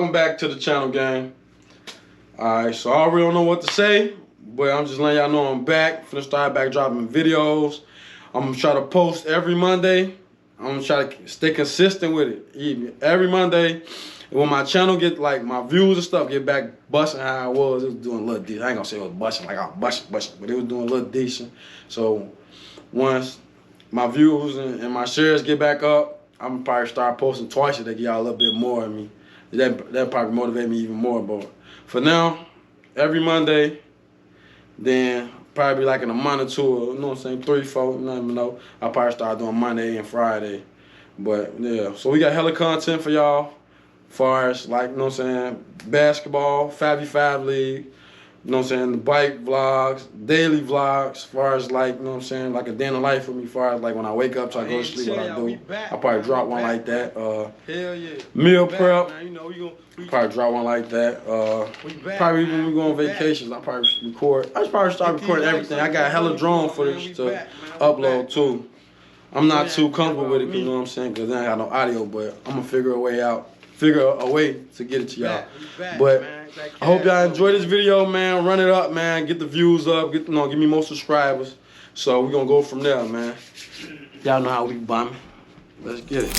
welcome back to the channel, gang. Alright, so I really don't know what to say, but I'm just letting y'all know I'm back. Finna start back dropping videos. I'm gonna try to post every Monday. I'm gonna try to stay consistent with it. Every Monday. And when my channel get, like, my views and stuff get back busting how it was doing a little decent. I ain't gonna say it was busting like I was busting, but it was doing a little decent. So once my views and my shares get back up, I'm gonna probably start posting twice a day to get y'all a little bit more of me. That probably motivate me even more. But for now, every Monday, then probably like in a month or two, you know what I'm saying, 3, 4, nothing even know. I'll probably start doing Monday and Friday. But yeah, so we got hella content for y'all. Far as, like, you know what I'm saying, basketball, 5v5 league, you know what I'm saying, the bike vlogs, daily vlogs, far as, like, you know what I'm saying, like a day in the life for me, far as, like, when I wake up till I go to sleep, what I do. I probably drop one like that. Hell yeah. Meal prep, man. You know, we probably drop one like that. Probably when we go on vacations, I probably record. I should probably start recording everything. I got hella drone footage to upload too. I'm not too comfortable with it, you know what I'm saying, because I ain't got no audio, but I'm going to figure a way to get it to y'all. But I hope y'all enjoy this video, man. Run it up, man. Get the views up. Give me more subscribers. So we're gonna go from there, man. Y'all know how we bombing. Let's get it.